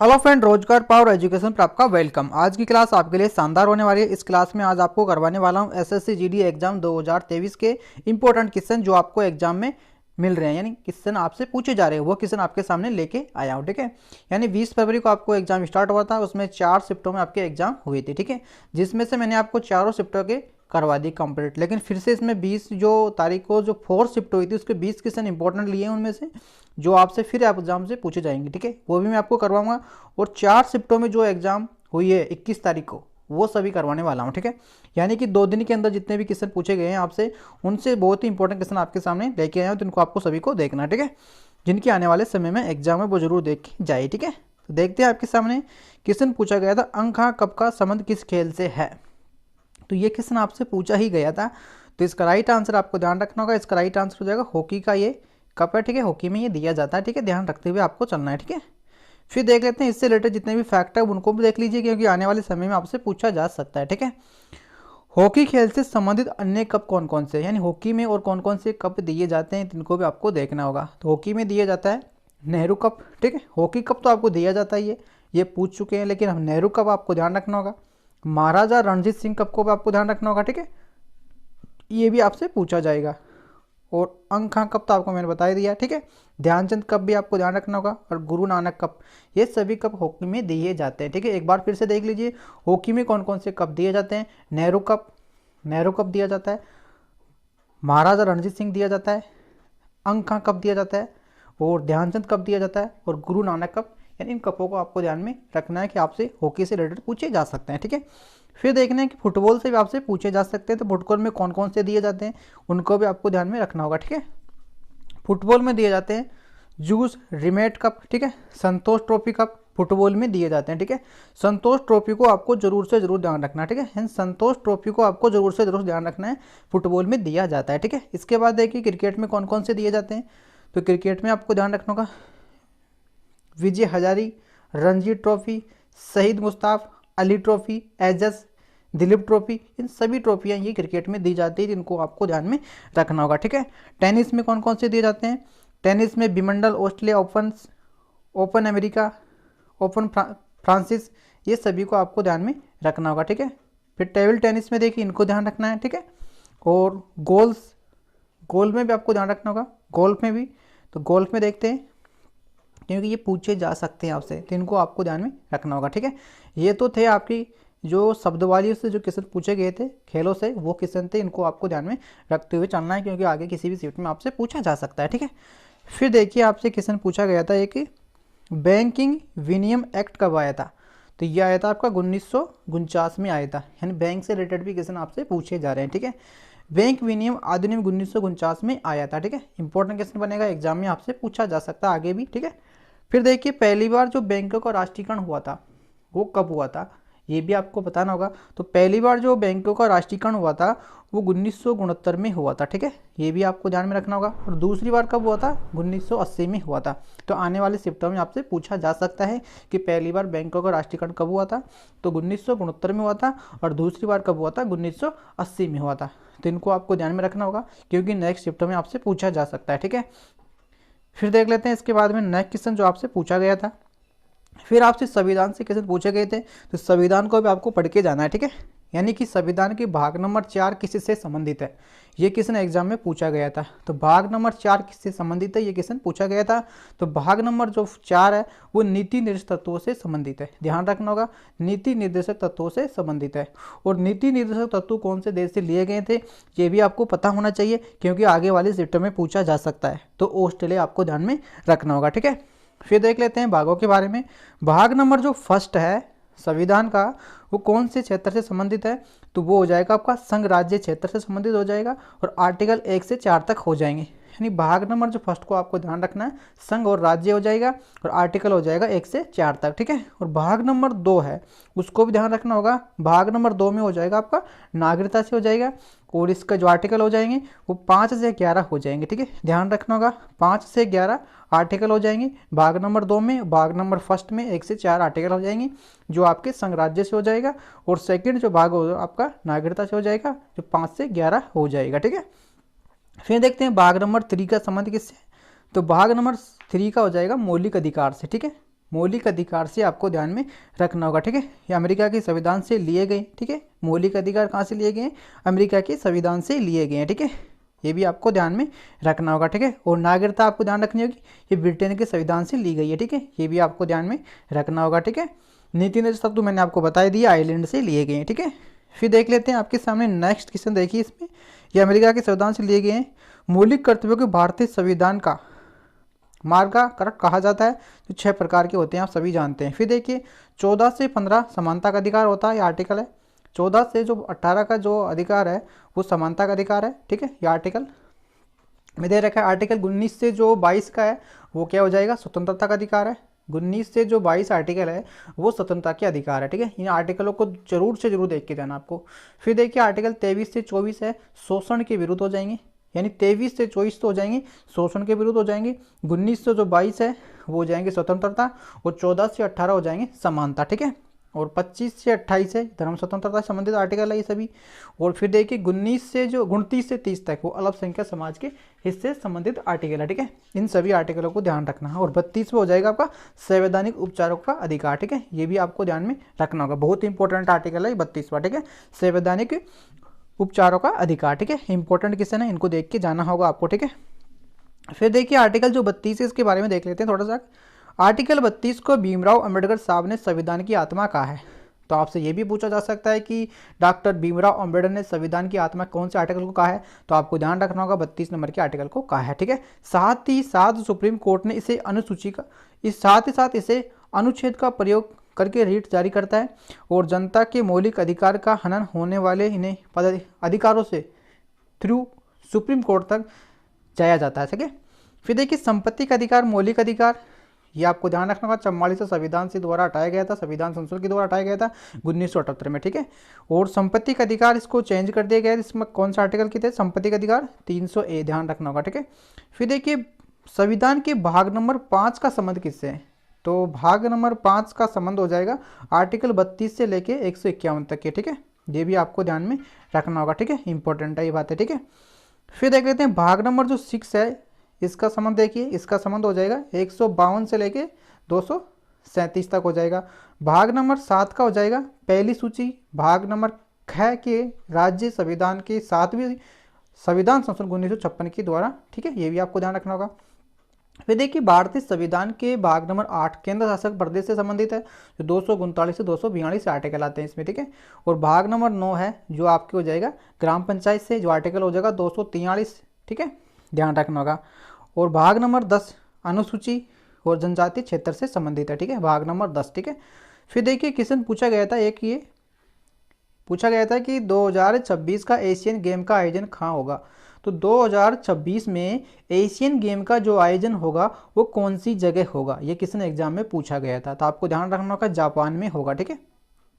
Hello friend, रोजगार power education पर आपका वेलकम। आज की क्लास आपके लिए शानदार होने वाली है। इस क्लास में आज आपको करवाने वाला हूं एसएससी जीडी एग्जाम 2023 के इंपॉर्टेंट क्वेश्चन जो आपको एग्जाम में मिल रहे हैं, यानी क्वेश्चन आपसे पूछे जा रहे हैं, वो क्वेश्चन आपके सामने लेके आया हूं। ठीक है, यानी 20 फरवरी को आपको एग्जाम स्टार्ट हुआ था, उसमें 4 शिफ्टों में आपके एग्जाम हुई थी। ठीक है, जिसमें से मैंने आपको चारों शिफ्टों के करवा दी कंप्लीट, लेकिन फिर से इसमें 20 जो तारीख को जो 4 शिफ्ट हुई थी उसके 20 क्वेश्चन इंपॉर्टेंट लिए हैं उनमें से, जो आपसे फिर एग्जाम से पूछे जाएंगे। ठीक है, वो भी मैं आपको करवाऊंगा। और 4 शिफ्टों में जो एग्जाम हुई है 21 तारीख को, वो सभी करवाने वाला हूँ। ठीक है, यानी कि 2 दिन के अंदर जितने भी क्वेश्चन पूछे गए हैं आपसे, उनसे बहुत ही इंपॉर्टेंट क्वेश्चन आपके सामने लेके आए हैं, तो इनको आपको सभी को देखना है। ठीक है, जिनकी आने वाले समय में एग्जाम है वो जरूर देख जाए। ठीक है, तो देखते हैं आपके सामने क्वेश्चन पूछा गया था, अंक हाँ कप का संबंध किस खेल से है। तो ये क्वेश्चन आपसे पूछा ही गया था, तो इसका राइट आंसर आपको ध्यान रखना होगा। इसका राइट आंसर हो जाएगा हॉकी का ये कप है। ठीक है, हॉकी में ये दिया जाता है। ठीक है, ध्यान रखते हुए आपको चलना है। ठीक है, फिर देख लेते हैं इससे रिलेटेड जितने भी फैक्ट है उनको भी देख लीजिए, क्योंकि आने वाले समय में आपसे पूछा जा सकता है। ठीक है, हॉकी खेल से संबंधित अन्य कप कौन कौन से, यानी हॉकी में और कौन कौन से कप दिए जाते हैं, इनको भी आपको देखना होगा। तो हॉकी में दिया जाता है नेहरू कप। ठीक है, हॉकी कप तो आपको दिया जाता है, ये पूछ चुके हैं, लेकिन हम नेहरू कप आपको ध्यान रखना होगा। महाराजा रणजीत सिंह कप को भी आपको ध्यान रखना होगा। ठीक है, ये भी आपसे पूछा जाएगा। और अंक हाँ कप तो आपको मैंने बता ही दिया। ठीक है, ध्यानचंद कप भी आपको ध्यान रखना होगा, और गुरु नानक कप, ये सभी कप हॉकी में दिए जाते हैं। ठीक है, एक बार फिर से देख लीजिए, हॉकी में कौन कौन से कप दिए जाते हैं। नेहरू कप दिया जाता है, महाराजा रणजीत सिंह दिया जाता है, अंक हाँ कप दिया जाता है, और ध्यानचंद कप दिया जाता है, और गुरु नानक कप। यानी इन कपों को आपको ध्यान में रखना है कि आपसे हॉकी से रिलेटेड पूछे जा सकते हैं। ठीक है, फिर देखना है कि फुटबॉल से भी आपसे पूछे जा सकते हैं, तो फुटबॉल में कौन कौन से दिए जाते हैं उनको भी आपको ध्यान में रखना होगा। ठीक है, फुटबॉल में दिए जाते हैं जूस रिमेट कप। ठीक है, संतोष ट्रॉफी कप फुटबॉल में दिए जाते हैं। ठीक है, संतोष ट्रॉफी को आपको जरूर से जरूर ध्यान रखना है। ठीक है, संतोष ट्रॉफी को आपको जरूर से जरूर ध्यान रखना है, फुटबॉल में दिया जाता है। ठीक है, इसके बाद देखिए क्रिकेट में कौन कौन से दिए जाते हैं। तो क्रिकेट में आपको ध्यान रखना होगा विजय हजारी, रणजी ट्रॉफी, शहीद मुश्ताक अली ट्रॉफी, एजाज दिलीप ट्रॉफी, इन सभी ट्रॉफियाँ ये क्रिकेट में दी जाती है, जिनको आपको ध्यान में रखना होगा। ठीक है, टेनिस में कौन कौन से दिए जाते हैं। टेनिस में Wimbledon, Australia open, open America, open Francis, ये सभी को आपको ध्यान में रखना होगा। ठीक है, फिर टेबल टेनिस में देखिए इनको ध्यान रखना है। ठीक है, और गोल्फ में भी आपको ध्यान रखना होगा। गोल्फ में भी, तो गोल्फ में देखते हैं, क्योंकि ये पूछे जा सकते हैं आपसे, तो इनको आपको ध्यान में रखना होगा। ठीक है, ये तो थे आपकी जो शब्दवाली से जो क्वेश्चन पूछे गए थे खेलों से, वो क्वेश्चन थे, इनको आपको ध्यान में रखते हुए चलना है, क्योंकि आगे किसी भी शिफ्ट में आपसे पूछा जा सकता है। ठीक है, फिर देखिए आपसे क्वेश्चन पूछा गया था एक, बैंकिंग विनियम एक्ट कब आया था। तो ये आया था आपका 1949 में आया था, यानी बैंक से रिलेटेड भी क्वेश्चन आपसे पूछे जा रहे हैं। ठीक है, बैंक विनियम अधिनियम 1949 में आया था। ठीक है, इंपॉर्टेंट क्वेश्चन बनेगा, एग्जाम में आपसे पूछा जा सकता है आगे भी। ठीक है, फिर देखिए पहली बार जो बैंकों का राष्ट्रीयकरण हुआ था वो कब हुआ था, ये भी आपको बताना होगा। तो पहली बार जो बैंकों का राष्ट्रीयकरण हुआ था वो 1969 में हुआ था। ठीक है, ये भी आपको ध्यान में रखना होगा। और दूसरी बार कब हुआ था, 1980 में हुआ था। तो आने वाले शिफ्टों में आपसे पूछा जा सकता है कि पहली बार बैंकों का राष्ट्रीयकरण कब हुआ था, तो 1969 में हुआ था, और दूसरी बार कब हुआ था, 1980 में हुआ था। तो इनको आपको ध्यान में रखना होगा, क्योंकि नेक्स्ट शिफ्टों में आपसे पूछा जा सकता है। ठीक है, फिर देख लेते हैं इसके बाद में नेक्स्ट क्वेश्चन जो आपसे पूछा गया था। फिर आपसे संविधान से क्वेश्चन पूछे गए थे, तो संविधान को भी आपको पढ़ के जाना है। ठीक है, यानी कि संविधान के भाग नंबर 4 किससे संबंधित है, ये क्वेश्चन एग्जाम में पूछा गया था। तो भाग नंबर 4 किससे संबंधित है, ये क्वेश्चन पूछा गया था। तो भाग नंबर जो 4 है वो नीति निर्देशक तत्वों से संबंधित है, ध्यान रखना होगा, नीति निर्देशक तत्वों से संबंधित है। और नीति निर्देशक तत्व कौन से देश से लिए गए थे, ये भी आपको पता होना चाहिए, क्योंकि आगे वाली शिफ्टों में पूछा जा सकता है। तो ऑस्ट्रेलिया आपको ध्यान में रखना होगा। ठीक है, फिर देख लेते हैं भागों के बारे में। भाग नंबर जो फर्स्ट है संविधान का, वो कौन से क्षेत्र से संबंधित है, तो वो हो जाएगा आपका संघ राज्य क्षेत्र से संबंधित हो जाएगा, और आर्टिकल 1 से 4 तक हो जाएंगे। यानी भाग नंबर जो फर्स्ट को आपको ध्यान रखना है, संघ और राज्य हो जाएगा, और आर्टिकल हो जाएगा 1 से 4 तक। ठीक है, और भाग नंबर 2 है उसको भी ध्यान रखना होगा। भाग नंबर 2 में हो जाएगा आपका नागरिकता से हो जाएगा, और इसका जो आर्टिकल हो जाएंगे वो 5 से 11 हो जाएंगे। ठीक है, ध्यान रखना होगा, 5 से 11 आर्टिकल हो जाएंगे भाग नंबर 2 में। भाग नंबर फर्स्ट में 1 से 4 आर्टिकल हो जाएंगे, जो आपके संघ राज्य से हो जाएगा, और सेकंड जो भाग हो आपका नागरिकता से हो जाएगा, जो 5 से 11 हो जाएगा। ठीक है, फिर देखते हैं भाग नंबर 3 का संबंध किससे। तो भाग नंबर 3 का हो जाएगा मौलिक अधिकार से। ठीक है, मौलिक अधिकार से आपको ध्यान में रखना होगा, ठीक है। ये अमेरिका के संविधान से लिए गए, ठीक है। मौलिक अधिकार कहाँ से लिए गए हैं? अमेरिका के संविधान से लिए गए हैं, ठीक है। ये भी आपको ध्यान में रखना होगा, ठीक है। और नागरिकता आपको ध्यान रखनी होगी, ये ब्रिटेन के संविधान से ली गई है, ठीक है। ये भी आपको ध्यान में रखना होगा, ठीक है। नीति निर्देश सब तो मैंने आपको बता दिया, आयरलैंड से लिए गए हैं, ठीक है। फिर देख लेते हैं आपके सामने नेक्स्ट क्वेश्चन, देखिए इसमें ये अमेरिका के संविधान से लिए गए हैं। मौलिक कर्तव्यों को भारतीय संविधान का मार्गाकारक कहा जाता है, जो 6 प्रकार के होते हैं, आप सभी जानते हैं। फिर देखिए 14 से 15 समानता का अधिकार होता है, ये आर्टिकल है। 14 से जो 18 का जो अधिकार है वो समानता का अधिकार है, ठीक है। ये आर्टिकल में दे रखा है। आर्टिकल 19 से जो 22 का है वो क्या हो जाएगा? स्वतंत्रता का अधिकार है। 19 से जो 22 आर्टिकल है वो स्वतंत्रता के अधिकार है, ठीक है। इन आर्टिकलों को जरूर से जरूर देख के जाना आपको। फिर देखिए आर्टिकल 23 से 24 है, शोषण के विरुद्ध हो जाएंगे, यानी 23 से 24 तो हो जाएंगे शोषण के विरुद्ध हो जाएंगे। 19 से जो 22 है वो हो जाएंगे स्वतंत्रता, और 14 से 18 हो जाएंगे समानता, ठीक है। और 25 से 28 है धर्म स्वतंत्रता से संबंधित आर्टिकल है ये सभी। और फिर देखिए 29 से जो 29 से 30 तक वो अल्पसंख्यक समाज के हिस्से संबंधित आर्टिकल है, ठीक है। इन सभी आर्टिकलों को ध्यान रखना है। और 32 में हो जाएगा आपका संवैधानिक उपचारों का अधिकार, ठीक है। ये भी आपको ध्यान में रखना होगा, बहुत इंपॉर्टेंट आर्टिकल है 32वां, ठीक है। संवैधानिक उपचारों का अधिकार, ठीक है। इंपॉर्टेंट क्वेश्चन है, इनको देख के जाना होगा आपको, ठीक है। फिर देखिए आर्टिकल जो 32 है इसके बारे में देख लेते हैं थोड़ा सा। आर्टिकल 32 को भीमराव अंबेडकर साहब ने संविधान की आत्मा कहा है। तो आपसे ये भी पूछा जा सकता है कि डॉक्टर भीमराव अंबेडकर ने संविधान की आत्मा कौन से आर्टिकल को कहा है? तो आपको ध्यान रखना होगा 32 नंबर के आर्टिकल को कहा है, ठीक है। साथ ही साथ सुप्रीम कोर्ट ने इसे अनुसूची का साथ ही साथ इसे अनुच्छेद का प्रयोग करके रीट जारी करता है, और जनता के मौलिक अधिकार का हनन होने वाले इन्हें अधिकारों से थ्रू सुप्रीम कोर्ट तक जाया जाता है, ठीक है। फिर देखिए संपत्ति का अधिकार, मौलिक अधिकार, ये आपको ध्यान रखना होगा 44 संविधान से द्वारा हटाया गया था, संविधान संशोधन के द्वारा हटाया गया था 1978 में, ठीक है। और संपत्ति का अधिकार इसको चेंज कर दिया गया है, इसमें कौन सा आर्टिकल के थे? संपत्ति का अधिकार 300A, ध्यान रखना होगा, ठीक है। फिर देखिए संविधान के भाग नंबर 5 का संबंध किससे है? तो भाग नंबर 5 का संबंध हो जाएगा आर्टिकल 32 से लेके 151 तक के, ठीक है। ये भी आपको ध्यान में रखना होगा, ठीक है। इंपॉर्टेंट है ये बात है, ठीक है। फिर देख लेते हैं भाग नंबर जो 6 है इसका संबंध, देखिए इसका संबंध हो जाएगा 152 से लेके 237 तक हो जाएगा। भाग नंबर 7 का हो जाएगा पहली सूची। भाग नंबर 6 के राज्य संविधान के 7वीं संविधान संशोधन 1956 के द्वारा, ठीक है। ये भी आपको ध्यान रखना होगा। फिर देखिए भारतीय संविधान के भाग नंबर 8 केंद्र शासित प्रदेश से संबंधित है, जो 239 से 242 आर्टिकल आते हैं इसमें, ठीक है। और भाग नंबर 9 है जो आपके हो जाएगा ग्राम पंचायत से, जो आर्टिकल हो जाएगा 243, ठीक है, ध्यान रखना होगा। और भाग नंबर 10 अनुसूची और जनजातीय क्षेत्र से संबंधित है, ठीक है, भाग नंबर 10, ठीक है। फिर देखिए क्वेश्चन पूछा गया था, एक ये पूछा गया था कि 2026 का एशियन गेम का आयोजन कहाँ होगा? तो 2026 में एशियन गेम का जो आयोजन होगा वो कौन सी जगह होगा? ये क्वेश्चन एग्जाम में पूछा गया था। तो आपको ध्यान रखना होगा जापान में होगा, ठीक है,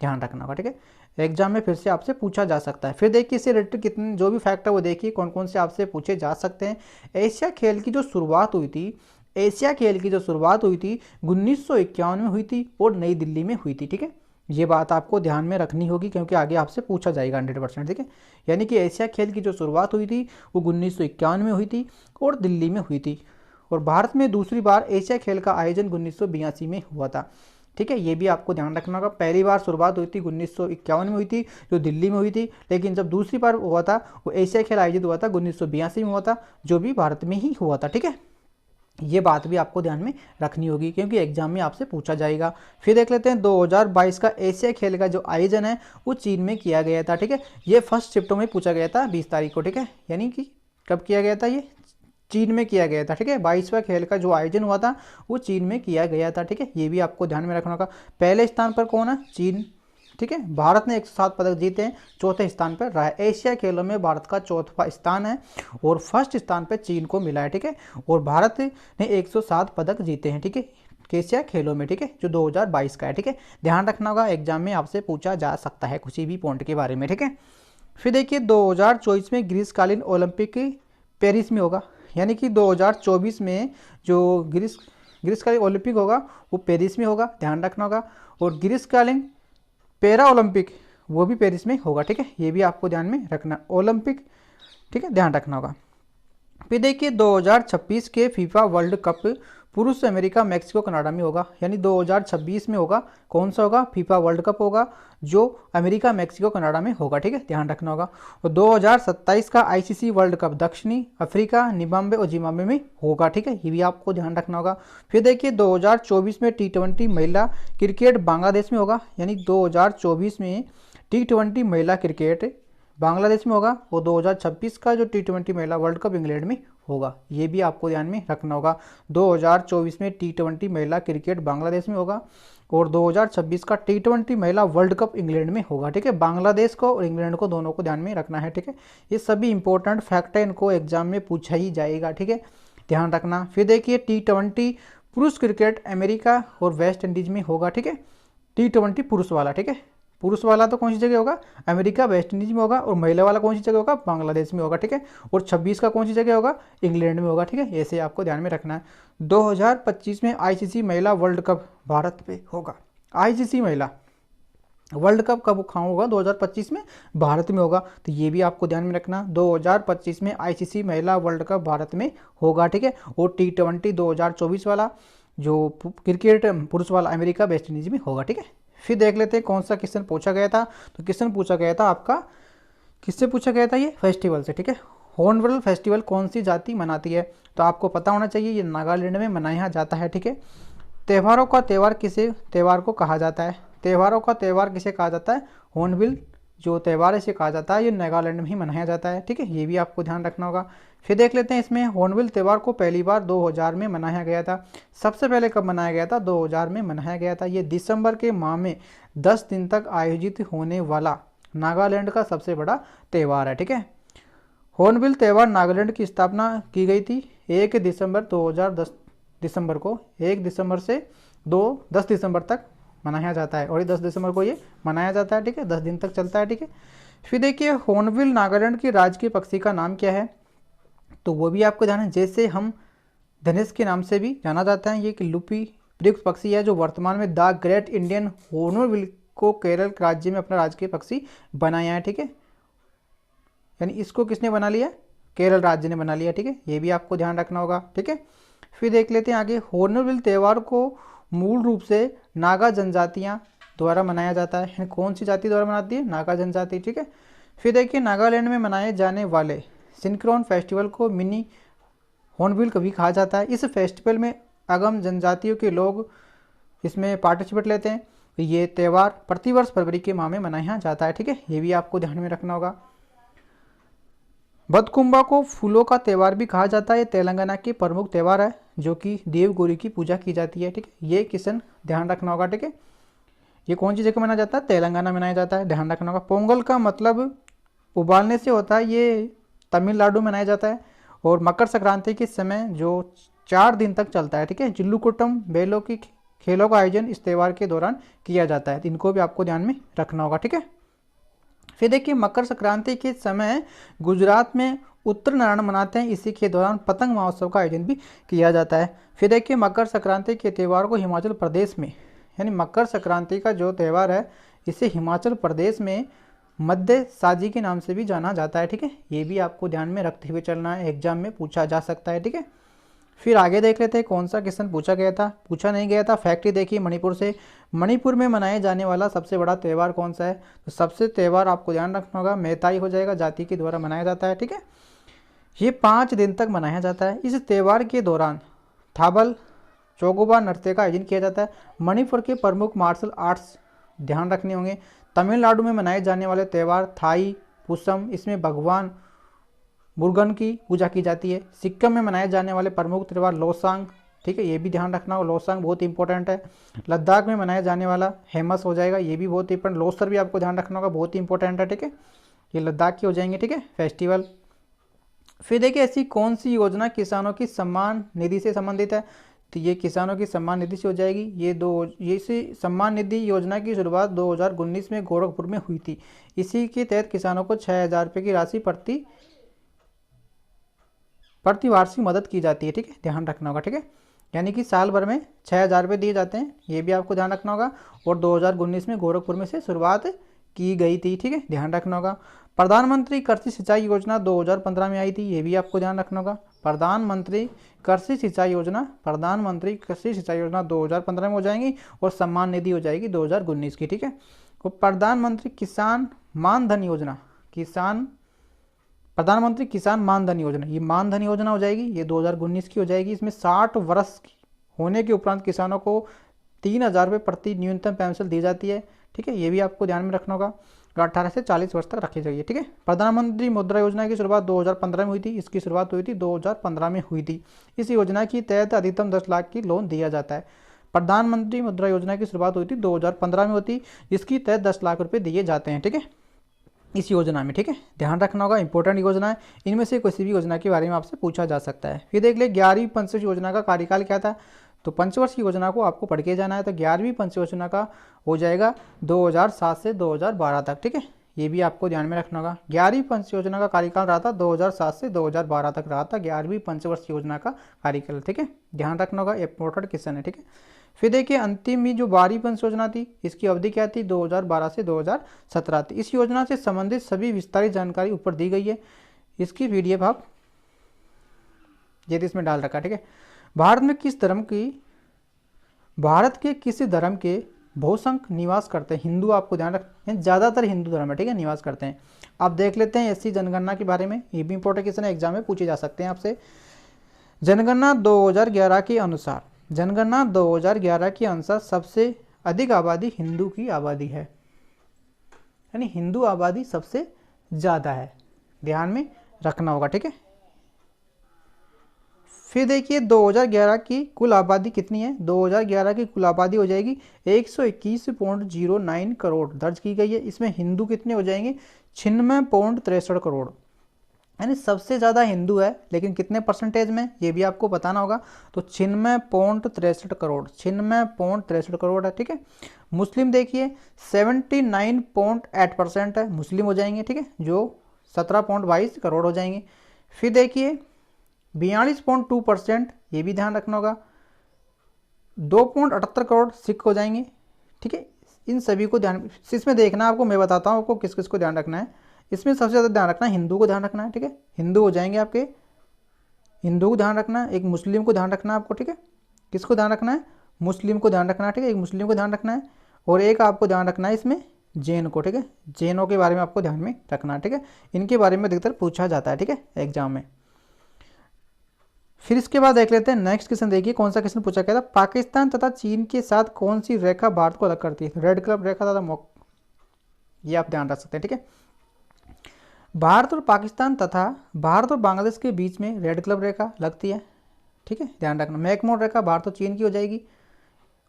ध्यान रखना होगा, ठीक है। एग्जाम में फिर से आपसे पूछा जा सकता है। फिर देखिए इससे रिलेटेड कितने जो भी फैक्ट है वो देखिए कौन कौन से आपसे पूछे जा सकते हैं। एशिया खेल की जो शुरुआत हुई थी, एशिया खेल की जो शुरुआत हुई थी 1951 में हुई थी और नई दिल्ली में हुई थी, ठीक है। ये बात आपको ध्यान में रखनी होगी क्योंकि आगे आपसे पूछा जाएगा 100%, ठीक है। यानी कि एशिया खेल की जो शुरुआत हुई थी वो 1951 में हुई थी और दिल्ली में हुई थी। और भारत में दूसरी बार एशिया खेल का आयोजन 1982 में हुआ था, ठीक है। ये भी आपको ध्यान रखना होगा। पहली बार शुरुआत हुई थी 1951 में हुई थी जो दिल्ली में हुई थी, लेकिन जब दूसरी बार हुआ था वो एशिया खेल आयोजित हुआ था 1982 में हुआ था, जो भी भारत में ही हुआ था, ठीक है। ये बात भी आपको ध्यान में रखनी होगी क्योंकि एग्जाम में आपसे पूछा जाएगा। फिर देख लेते हैं 2022 का एशिया खेल का जो आयोजन है वो चीन में किया गया था, ठीक है। ये 1 सितंबर में पूछा गया था 20 तारीख को, ठीक है। यानी कि कब किया गया था? ये चीन में किया गया था, ठीक है। 22वां खेल का जो आयोजन हुआ था वो चीन में किया गया था, ठीक है। ये भी आपको ध्यान में रखना होगा। पहले स्थान पर कौन है? चीन, ठीक है। भारत ने 107 पदक जीते हैं, चौथे स्थान पर रहा है। एशिया खेलों में भारत का चौथा स्थान है और फर्स्ट स्थान पर चीन को मिला है, ठीक है। और भारत ने 107 पदक जीते हैं, ठीक है, एशिया खेलों में, ठीक है, जो 2022 का है, ठीक है। ध्यान रखना होगा, एग्जाम में आपसे पूछा जा सकता है किसी भी पॉइंट के बारे में, ठीक है। फिर देखिए 2024 में ग्रीष्मकालीन ओलंपिक पेरिस में होगा, यानी कि 2024 में जो ग्रीष्मकालीन ओलंपिक होगा वो पेरिस में होगा, ध्यान रखना होगा। और ग्रीष्मकालीन पैरा ओलंपिक वो भी पेरिस में होगा, ठीक है। ये भी आपको ध्यान में रखना, ओलंपिक, ठीक है, ध्यान रखना होगा। फिर देखिए 2026 के फीफा वर्ल्ड कप पुरुष अमेरिका मैक्सिको कनाडा में होगा, यानी 2026 में होगा। कौन सा होगा? फीफा वर्ल्ड कप होगा जो अमेरिका मैक्सिको कनाडा में होगा, ठीक है, ध्यान रखना होगा। और 2027 का आईसीसी वर्ल्ड कप दक्षिणी अफ्रीका, निम्बाब्वे और जिम्बाब्वे में होगा, ठीक है, ये भी आपको ध्यान रखना होगा। फिर देखिए 2024 में T20 महिला क्रिकेट बांग्लादेश में होगा, यानी 2024 में T20 महिला क्रिकेट बांग्लादेश में होगा। और 2026 का जो T20 महिला वर्ल्ड कप इंग्लैंड में होगा, ये भी आपको ध्यान में रखना होगा। 2024 में T20 महिला क्रिकेट बांग्लादेश में होगा और 2026 का T20 महिला वर्ल्ड कप इंग्लैंड में होगा, ठीक है। बांग्लादेश को और इंग्लैंड को दोनों को ध्यान में रखना है, ठीक है। ये सभी इंपॉर्टेंट फैक्ट है, इनको एग्जाम में पूछा ही जाएगा, ठीक है, ध्यान रखना। फिर देखिए T20 पुरुष क्रिकेट अमेरिका और वेस्ट इंडीज में होगा, ठीक है, T20 पुरुष वाला, ठीक है। पुरुष वाला तो कौन सी जगह होगा? अमेरिका वेस्ट इंडीज में होगा। और महिला वाला कौन सी जगह होगा? बांग्लादेश में होगा, ठीक है। और 26 का कौन सी जगह होगा? इंग्लैंड में होगा, ठीक है। ऐसे आपको ध्यान में रखना है। 2025 में आईसीसी महिला वर्ल्ड कप भारत में होगा। आईसीसी महिला वर्ल्ड कप कब कहाँ होगा? 2025 में भारत में होगा, तो ये भी आपको ध्यान में रखना। 2025 में आईसीसी महिला वर्ल्ड कप भारत में होगा, ठीक है। और T20 2024 वाला जो क्रिकेट पुरुष वाला अमेरिका वेस्ट इंडीज में होगा, ठीक है। फिर देख लेते हैं कौन सा क्वेश्चन पूछा गया था। तो क्वेश्चन पूछा गया था आपका, किससे पूछा गया था? ये फेस्टिवल से, ठीक है। हॉर्नबिल फेस्टिवल कौन सी जाति मनाती है? तो आपको पता होना चाहिए, ये नागालैंड में मनाया जाता है, ठीक है। त्योहारों का त्यौहार किसे त्यौहार को कहा जाता है? त्योहारों का त्यौहार किसे कहा जाता है? हॉर्नबिल जो त्यौहार इसे कहा जाता है, ये नागालैंड में ही मनाया जाता है, ठीक है, ये भी आपको ध्यान रखना होगा। फिर देख लेते हैं इसमें हॉर्नबिल त्यौहार को पहली बार 2000 में मनाया गया था। सबसे पहले कब मनाया गया था? 2000 में मनाया गया था। ये दिसंबर के माह में 10 दिन तक आयोजित होने वाला नागालैंड का सबसे बड़ा त्यौहार है, ठीक है। हॉर्नबिल त्यौहार नागालैंड की स्थापना की गई थी 1 दिसंबर 2010 दिसंबर को 1 दिसंबर से 10 दिसंबर तक मनाया जाता है। और ये 10 दिसंबर को ये मनाया जाता है, ठीक है, 10 दिन तक चलता है, ठीक है। फिर देखिए हॉर्नबिल नागालैंड की राजकीय पक्षी का नाम क्या है? तो वो भी आपको ध्यान है। जैसे हम धनेश के नाम से भी जाना जाता है, ये एक लुपी प्रयुक्त पक्षी है जो वर्तमान में द ग्रेट इंडियन हॉर्नबिल को केरल राज्य में अपना राजकीय पक्षी बनाया है, ठीक है। यानी इसको किसने बना लिया? केरल राज्य ने बना लिया, ठीक है, ये भी आपको ध्यान रखना होगा, ठीक है। फिर देख लेते हैं आगे। हॉर्नबिल त्यौहार को मूल रूप से नागा जनजातियां द्वारा मनाया जाता है। कौन सी जाति द्वारा मनाती है? नागा जनजाति, ठीक है। फिर देखिए नागालैंड में मनाए जाने वाले सिंक्रोन फेस्टिवल को मिनी हॉर्नबिल कभी कहा जाता है। इस फेस्टिवल में आगम जनजातियों के लोग इसमें पार्टिसिपेट लेते हैं। ये त्यौहार प्रतिवर्ष फरवरी के माह में मनाया जाता है, ठीक है, ये भी आपको ध्यान में रखना होगा। बतकुंबा को फूलों का त्यौहार भी कहा जाता है। ये तेलंगाना की प्रमुख त्यौहार है जो कि देवगौरी की पूजा की जाती है, ठीक है, ये क्वेश्चन ध्यान रखना होगा, ठीक है। ये कौन सी जगह मनाया जाता है? तेलंगाना मनाया जाता है, ध्यान रखना होगा। पोंगल का मतलब उबालने से होता है, ये तमिलनाडु में मनाया जाता है। और मकर संक्रांति के समय जो 4 दिन तक चलता है, ठीक है। जिल्लुकुट्टम बेलों की खेलों का आयोजन इस त्यौहार के दौरान किया जाता है, इनको भी आपको ध्यान में रखना होगा, ठीक है। फिर देखिए मकर संक्रांति के समय गुजरात में उत्तरायण मनाते हैं, इसी के दौरान पतंग महोत्सव का आयोजन भी किया जाता है। फिर देखिए मकर संक्रांति के त्यौहार को हिमाचल प्रदेश में, यानी मकर संक्रांति का जो त्यौहार है इसे हिमाचल प्रदेश में मध्य साजी के नाम से भी जाना जाता है, ठीक है, ये भी आपको ध्यान में रखते हुए चलना है, एग्जाम में पूछा जा सकता है, ठीक है। फिर आगे देख लेते हैं कौन सा क्वेश्चन पूछा गया था, पूछा नहीं गया था। फैक्ट ही देखिए मणिपुर से, मणिपुर में मनाए जाने वाला सबसे बड़ा त्यौहार कौन सा है? तो सबसे त्यौहार आपको ध्यान रखना होगा मैताई हो जाएगा, जाति के द्वारा मनाया जाता है, ठीक है। ये 5 दिन तक मनाया जाता है। इस त्यौहार के दौरान थाबल चोगोबा नृत्य का आयोजन किया जाता है। मणिपुर के प्रमुख मार्शल आर्ट्स ध्यान रखने होंगे। तमिलनाडु में मनाए जाने वाले त्यौहार थाई पुसम, इसमें भगवान मुर्गन की पूजा की जाती है। सिक्किम में मनाए जाने वाले प्रमुख त्यौहार लोसांग, ठीक है, ये भी ध्यान रखना होगा, लोसांग बहुत इंपॉर्टेंट है। लद्दाख में मनाया जाने वाला हेमस हो जाएगा, ये भी बहुत इंपॉर्टेंट। लोसर भी आपको ध्यान रखना होगा, बहुत इंपॉर्टेंट है, ठीक है, ये लद्दाख की हो जाएंगे, ठीक है, फेस्टिवल। फिर देखिए ऐसी कौन सी योजना किसानों की सम्मान निधि से संबंधित है? तो ये किसानों की सम्मान निधि से हो जाएगी। ये सम्मान निधि योजना की शुरुआत 2019 में गोरखपुर में हुई थी। इसी के तहत किसानों को 6,000 रुपये की राशि प्रतिवार्षिक मदद की जाती है, ठीक है, ध्यान रखना होगा, ठीक है, यानी कि साल भर में 6,000 रुपये दिए जाते हैं, ये भी आपको ध्यान रखना होगा। और 2019 में गोरखपुर में से शुरुआत की गई थी, ठीक है, ध्यान रखना होगा। प्रधानमंत्री कृषि सिंचाई योजना 2015 में आई थी, ये भी आपको ध्यान रखना होगा। प्रधानमंत्री कृषि सिंचाई योजना, प्रधानमंत्री कृषि सिंचाई योजना 2015 में हो जाएंगी और सम्मान निधि हो जाएगी 2019 की, ठीक है। और प्रधानमंत्री किसान मानधन योजना, प्रधानमंत्री किसान मानधन योजना, ये मानधन योजना हो जाएगी, ये 2019 की हो जाएगी। इसमें 60 वर्ष होने के उपरांत किसानों को 3,000 रुपये प्रति न्यूनतम पेंशन दी जाती है, ठीक है। ये भी आपको ध्यान में रखना होगा। 18 से 40 वर्ष तक रखी जाइए, ठीक है। प्रधानमंत्री मुद्रा योजना की शुरुआत 2015 में हुई थी, इसकी शुरुआत हुई थी 2015 में हुई थी। इस योजना के तहत अधिकतम 10 लाख की लोन दिया जाता है। प्रधानमंत्री मुद्रा योजना की शुरुआत हुई थी 2015 में होती, जिसकी तहत 10 लाख रुपये दिए जाते हैं, ठीक है, इस योजना में, ठीक है। ध्यान रखना होगा, इंपॉर्टेंट योजना है। इनमें से किसी भी योजना के बारे में आपसे पूछा जा सकता है। फिर देख ले 11वीं पंचवर्षीय योजना का कार्यकाल क्या था, तो पंचवर्षीय योजना को आपको पढ़ के जाना है। तो 11वीं पंचवर्षीय योजना का हो जाएगा 2007 से 2012 तक, ठीक है। ये भी आपको ध्यान में रखना होगा। 11वीं पंचवर्षीय योजना का कार्यकाल रहा था 2007 से 2012 तक रहा था 11वीं पंचवर्षीय योजना का कार्यकाल, ठीक है। ध्यान रखना होगा, इंपॉर्टेंट क्वेश्चन है, ठीक है। फिर देखिए अंतिम ही जो 12वीं पंचवर्षीय योजना थी, इसकी अवधि क्या थी, 2012 से 2017 थी। इस योजना से संबंधित सभी विस्तारित जानकारी ऊपर दी गई है। इसकी पीडीएफ आप ये इसमें डाल रखा, ठीक है। भारत के किसी धर्म के बहुसंख्यक निवास करते हैं, हिंदू, आपको ध्यान रखें, ज़्यादातर हिंदू धर्म है, ठीक है, निवास करते हैं। आप देख लेते हैं एससी जनगणना के बारे में, ये भी इंपॉर्टेंट क्वेश्चन है, एग्जाम में पूछे जा सकते हैं आपसे। जनगणना 2011 के अनुसार, जनगणना 2011 के अनुसार सबसे अधिक आबादी हिंदू की आबादी है, यानी हिंदू आबादी सबसे ज़्यादा है, ध्यान में रखना होगा, ठीक है। फिर देखिए 2011 की कुल आबादी कितनी है, 2011 की कुल आबादी हो जाएगी 121.09 करोड़ दर्ज की गई है। इसमें हिंदू कितने हो जाएंगे, 96.63 करोड़, यानी सबसे ज़्यादा हिंदू है, लेकिन कितने परसेंटेज में ये भी आपको बताना होगा। तो 96.63 करोड़, 96.63 करोड़ है, ठीक है। मुस्लिम देखिए 79.8% है, मुस्लिम हो जाएंगे, ठीक है, जो 17.22 करोड़ हो जाएंगे। फिर देखिए 42.2%, ये भी ध्यान रखना होगा, 2.78 करोड़ सिख हो जाएंगे, ठीक है। इन सभी को ध्यान इसमें देखना आपको, मैं बताता हूँ आपको किस किस को ध्यान रखना है। इसमें सबसे ज़्यादा ध्यान रखना है हिंदू को ध्यान रखना है, ठीक है, हिंदू हो जाएंगे आपके, हिंदू को ध्यान रखना है। एक मुस्लिम को ध्यान रखना है आपको, ठीक है, किसको ध्यान रखना है, मुस्लिम को ध्यान रखना है, ठीक है, एक मुस्लिम को ध्यान रखना है। और एक आपको ध्यान रखना है इसमें जैन को, ठीक है, जैनों के बारे में आपको ध्यान में रखना है, ठीक है। इनके बारे में अधिकतर पूछा जाता है, ठीक है, एग्जाम में। फिर इसके बाद देख लेते हैं नेक्स्ट क्वेश्चन, देखिए कौन सा क्वेश्चन पूछा गया था। पाकिस्तान तथा चीन के साथ कौन सी रेखा भारत को अलग करती है, रेड कलर रेखा तथा ये आप ध्यान रख सकते हैं, ठीक है। भारत और पाकिस्तान तथा भारत और बांग्लादेश के बीच में रेड क्लब रेखा लगती है, ठीक है, ध्यान रखना। मैकमोहन रेखा भारत और चीन की हो जाएगी।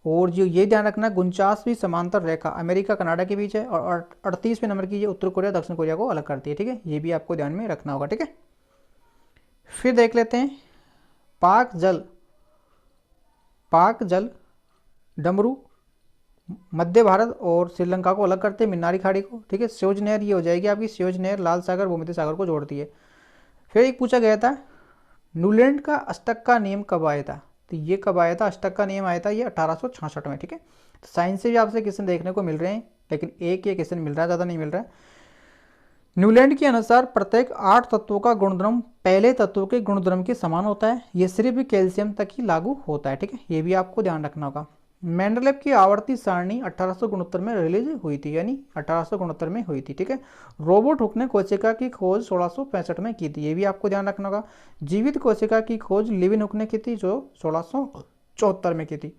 और जो ये ध्यान रखना 49वीं समांतर रेखा अमेरिका कनाडा के बीच है, और 38वें नंबर की ये उत्तर कोरिया दक्षिण कोरिया को अलग करती है, ठीक है, ये भी आपको ध्यान में रखना होगा, ठीक है। फिर देख लेते हैं पाक जल डमरू मध्य भारत और श्रीलंका को अलग करते हैं, मिन्नारी खाड़ी को, ठीक है। स्योज नहर ये हो जाएगी आपकी, स्योज नहर लाल सागर भूमध्य सागर को जोड़ती है। फिर एक पूछा गया था न्यूलैंड का अष्टक का नियम कब आया था, तो ये कब आया था, अष्टक का नियम आया था ये 1866 में, ठीक है। तो साइंस से भी आपसे क्वेश्चन देखने को मिल रहे हैं, लेकिन एक ये क्वेश्चन मिल रहा है, ज़्यादा नहीं मिल रहा है। न्यूलैंड के अनुसार प्रत्येक 8 तत्वों का गुणधर्म पहले तत्वों के गुणधर्म के समान होता है, ये सिर्फ कैल्शियम तक ही लागू होता है, ठीक है, ये भी आपको ध्यान रखना होगा। मेंडलेव की आवर्ती सारणी 1869 में रिलीज हुई थी, यानी 1869 में हुई थी, ठीक है। रॉबर्ट हुक ने कोशिका की खोज 1665 में की थी, ये भी आपको ध्यान रखना होगा। जीवित कोशिका की खोज लिविन हुक ने की थी, जो 1674 में की थी,